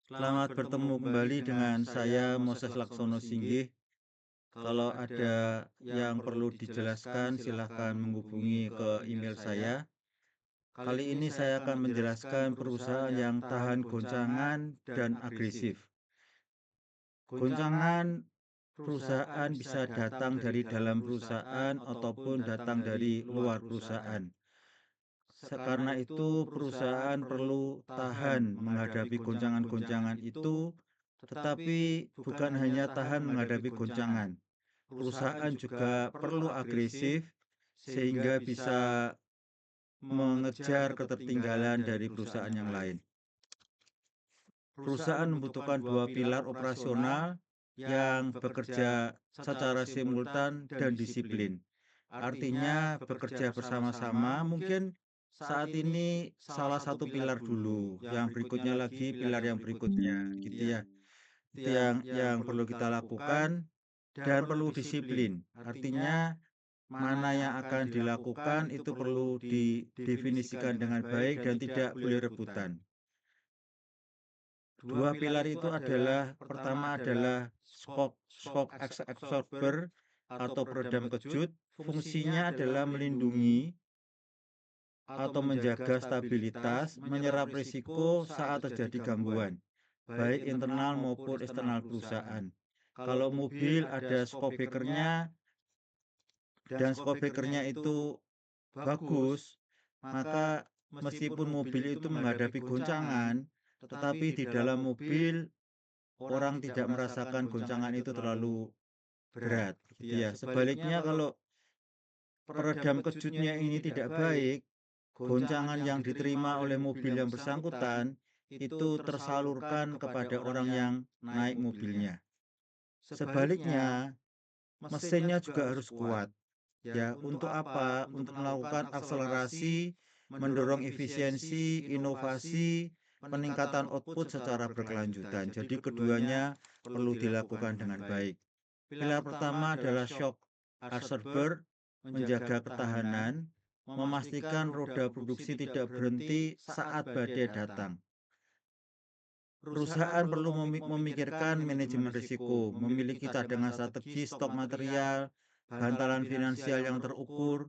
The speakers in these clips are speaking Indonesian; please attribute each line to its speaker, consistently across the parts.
Speaker 1: Selamat bertemu kembali dengan saya Moses Laksono Singgih. Kalau ada yang perlu dijelaskan, silahkan menghubungi ke email saya. Kali ini saya akan menjelaskan perusahaan yang tahan goncangan dan agresif. Goncangan perusahaan bisa datang dari dalam perusahaan ataupun datang dari luar perusahaan. Karena itu, perusahaan perlu tahan menghadapi goncangan-goncangan itu, tetapi bukan hanya tahan menghadapi goncangan. Perusahaan juga perlu agresif sehingga bisa mengejar ketertinggalan dari perusahaan yang lain. Perusahaan membutuhkan dua pilar operasional yang bekerja secara simultan dan disiplin. Artinya bekerja bersama-sama, mungkin saat ini salah satu pilar dulu, yang berikutnya lagi pilar yang berikutnya, gitu ya. Itu yang perlu kita lakukan dan perlu disiplin. Artinya mana yang akan dilakukan itu perlu didefinisikan dengan baik dan tidak boleh rebutan. Dua pilar itu adalah, pertama adalah shock absorber atau peredam kejut. Fungsinya adalah melindungi atau menjaga stabilitas, menyerap risiko saat terjadi gangguan, baik internal maupun eksternal perusahaan. Kalau mobil ada shock breaker-nya dan shock breaker-nya itu bagus, maka meskipun mobil itu menghadapi goncangan, tetapi di dalam mobil orang tidak merasakan goncangan itu terlalu berat, gitu ya. Sebaliknya kalau peredam kejutnya ini tidak baik, goncangan yang diterima oleh mobil yang bersangkutan itu tersalurkan kepada orang yang naik mobilnya. Sebaliknya, mesinnya juga harus kuat. Ya, untuk apa? Untuk melakukan akselerasi, mendorong efisiensi, inovasi, peningkatan output secara berkelanjutan. Jadi keduanya perlu dilakukan dengan baik. Pilar pertama adalah shock absorber, menjaga ketahanan, memastikan roda produksi tidak berhenti saat badai datang. Perusahaan perlu memikirkan manajemen risiko, memiliki cadangan strategi stok material, bantalan finansial yang terukur,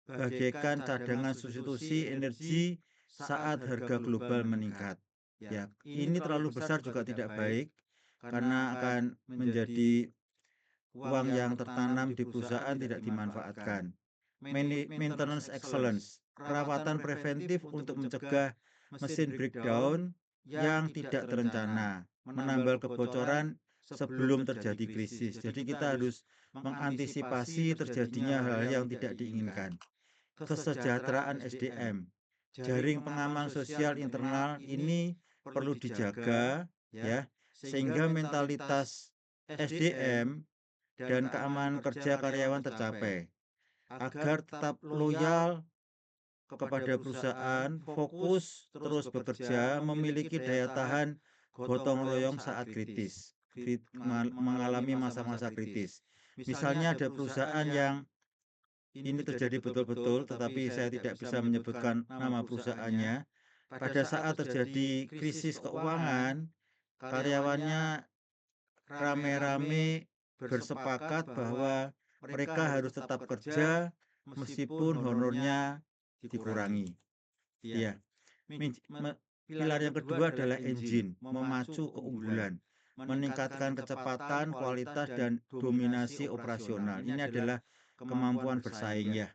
Speaker 1: bagaikan cadangan substitusi energi saat harga global meningkat. Ya, ini terlalu besar juga tidak baik karena akan menjadi uang yang tertanam di perusahaan tidak dimanfaatkan. Maintenance excellence, perawatan preventif untuk mencegah mesin breakdown yang tidak terencana, menambal kebocoran sebelum terjadi krisis. Jadi kita harus mengantisipasi terjadinya hal yang tidak diinginkan. Kesejahteraan SDM, jaring pengaman sosial internal ini perlu dijaga, ya, sehingga mentalitas SDM dan keamanan kerja karyawan tercapai agar tetap loyal kepada perusahaan, fokus terus bekerja, memiliki daya tahan gotong royong saat kritis, mengalami masa-masa kritis. Misalnya ada perusahaan yang ini terjadi betul-betul, tetapi saya tidak bisa menyebutkan nama perusahaannya. Pada saat terjadi krisis keuangan, karyawannya rame-rame bersepakat bahwa mereka harus tetap kerja meskipun honornya dikurangi. Ya, pilar yang kedua adalah engine, memacu keunggulan, meningkatkan kecepatan, kualitas, dan dominasi operasional. Ini adalah kemampuan bersaing, ya.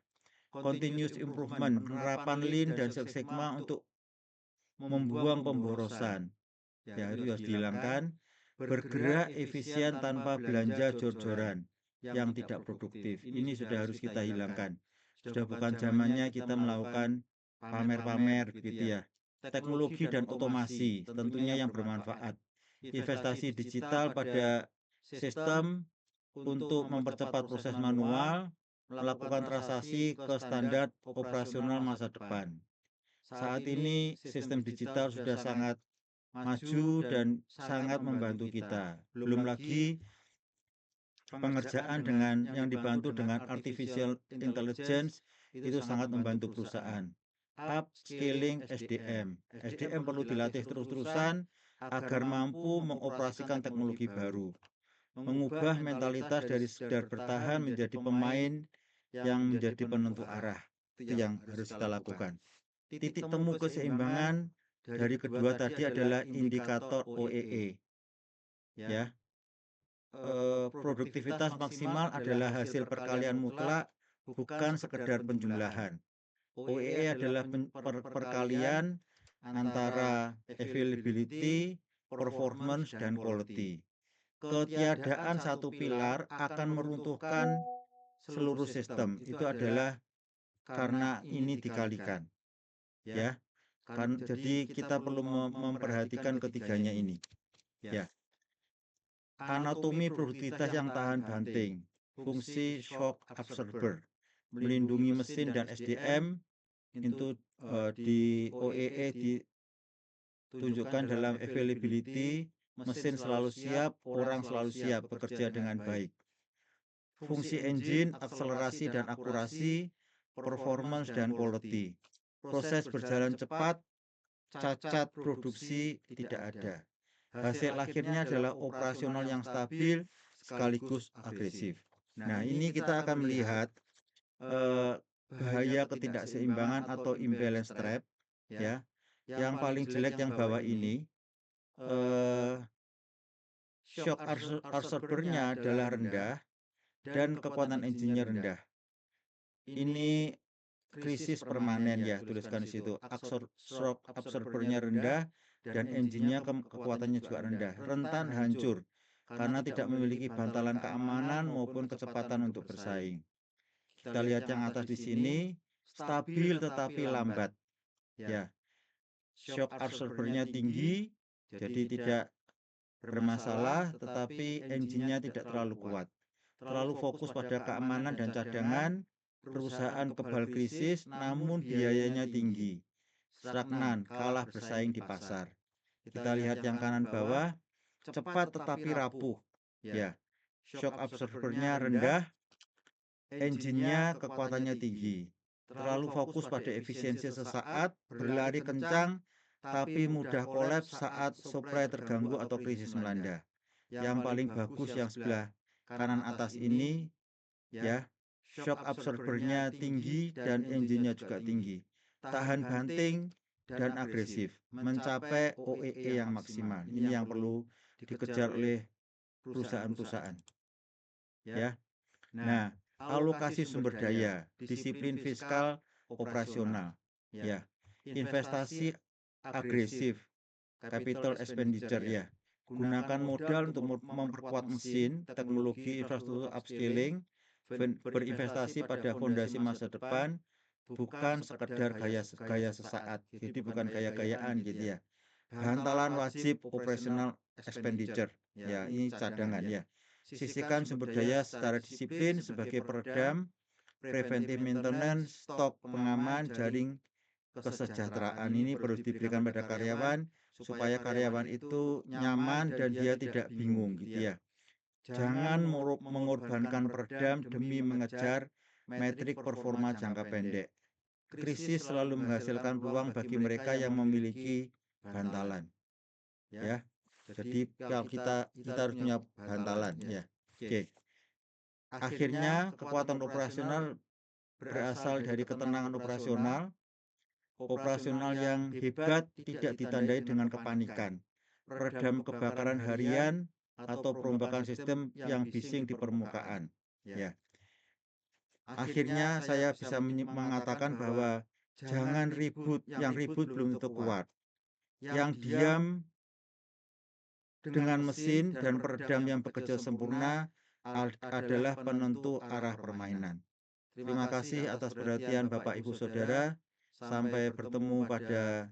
Speaker 1: Continuous improvement, penerapan Lean dan Six Sigma untuk membuang pemborosan. Ya, itu harus dihilangkan. Bergerak efisien tanpa belanja jor-joran yang tidak produktif. Ini sudah harus kita hilangkan. Sudah bukan zamannya kita melakukan pamer-pamer begitu ya. Teknologi dan otomasi tentunya yang bermanfaat. Investasi digital pada sistem untuk mempercepat proses manual, melakukan transaksi ke standar operasional masa depan. Saat ini sistem digital sudah sangat maju dan sangat membantu kita. Belum lagi pengerjaan dengan yang dibantu dengan artificial intelligence itu sangat membantu perusahaan. Upscaling SDM. SDM perlu dilatih terus-terusan agar mampu mengoperasikan teknologi baru, mengubah mentalitas dari sekedar bertahan menjadi pemain yang menjadi penentu arah. Itu yang harus kita lakukan. Titik temu keseimbangan dari kedua tadi adalah indikator OEE. Ya, produktivitas maksimal adalah hasil perkalian mutlak, bukan sekedar penjumlahan. OEE adalah perkalian antara availability, performance, dan quality. Ketiadaan satu pilar akan meruntuhkan seluruh sistem. Itu adalah karena ini dikalikan. Ya, jadi kita perlu memperhatikan ketiganya ini. Ya, anatomi produktivitas yang tahan banting, fungsi shock absorber, melindungi mesin dan SDM. Itu di OEE ditunjukkan dalam availability, mesin selalu siap, orang selalu siap bekerja dengan baik. Fungsi engine, akselerasi dan akurasi, performance dan quality. Proses berjalan cepat, cacat produksi tidak ada. Hasil akhirnya adalah operasional yang stabil sekaligus agresif. Nah, ini kita akan melihat bahaya ketidakseimbangan atau imbalance trap, ya. Yang paling jelek yang bawah ini, shock absorbernya adalah rendah dan kekuatan engine-nya rendah. Ini krisis permanen ya, tuliskan di situ. Shock absorbernya rendah dan engine-nya kekuatannya juga rendah, rentan hancur karena tidak memiliki bantalan keamanan maupun kecepatan untuk bersaing. Kita lihat yang atas di sini, stabil tetapi lambat. Ya, shock absorbernya tinggi, jadi tidak bermasalah, tetapi engine-nya tidak terlalu kuat. Terlalu fokus pada keamanan dan cadangan, perusahaan kebal krisis, namun biayanya tinggi. Stagnan, kalah bersaing di pasar. Kita lihat yang kanan bawah, cepat tetapi rapuh. Ya, shock absorbernya rendah, engine-nya kekuatannya tinggi. Terlalu fokus pada efisiensi sesaat, berlari kencang, tapi mudah kolaps saat supply terganggu atau krisis melanda. Yang paling bagus yang sebelah kanan atas ini, ya, shock absorbernya tinggi dan engine-nya juga tinggi. Tahan banting dan agresif, mencapai OEE yang maksimal. Ini yang perlu dikejar oleh perusahaan-perusahaan. Ya. Nah, alokasi sumber daya, disiplin fiskal operasional, ya, investasi agresif, capital expenditure ya, gunakan modal untuk memperkuat mesin, teknologi, infrastruktur upscaling, berinvestasi pada fondasi masa depan, bukan sekedar gaya sesaat, jadi bukan gaya-gayaan gitu ya. Bantalan wajib operational expenditure, ya, ini cadangan ya. Sisihkan sumber daya secara disiplin sebagai peredam, preventive maintenance, stok pengaman, jaring kesejahteraan. Ini perlu diberikan pada karyawan supaya karyawan itu nyaman dan dia tidak bingung gitu ya. Jangan mengorbankan peredam demi mengejar metrik performa jangka pendek. Krisis selalu menghasilkan peluang bagi mereka yang memiliki bantalan. Ya. Jadi kalau kita harus punya bantalan ya. Oke. Akhirnya kekuatan operasional berasal dari ketenangan operasional yang hebat tidak ditandai dengan kepanikan, peredam kebakaran harian atau perombakan sistem yang bising di permukaan. Ya. Akhirnya saya bisa mengatakan bahwa jangan ribut, yang ribut belum tentu kuat. Yang diam dengan mesin dan peredam yang bekerja sempurna adalah penentu arah permainan. Terima kasih atas perhatian Bapak Ibu Saudara. Sampai bertemu pada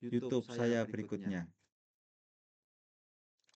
Speaker 1: YouTube saya berikutnya.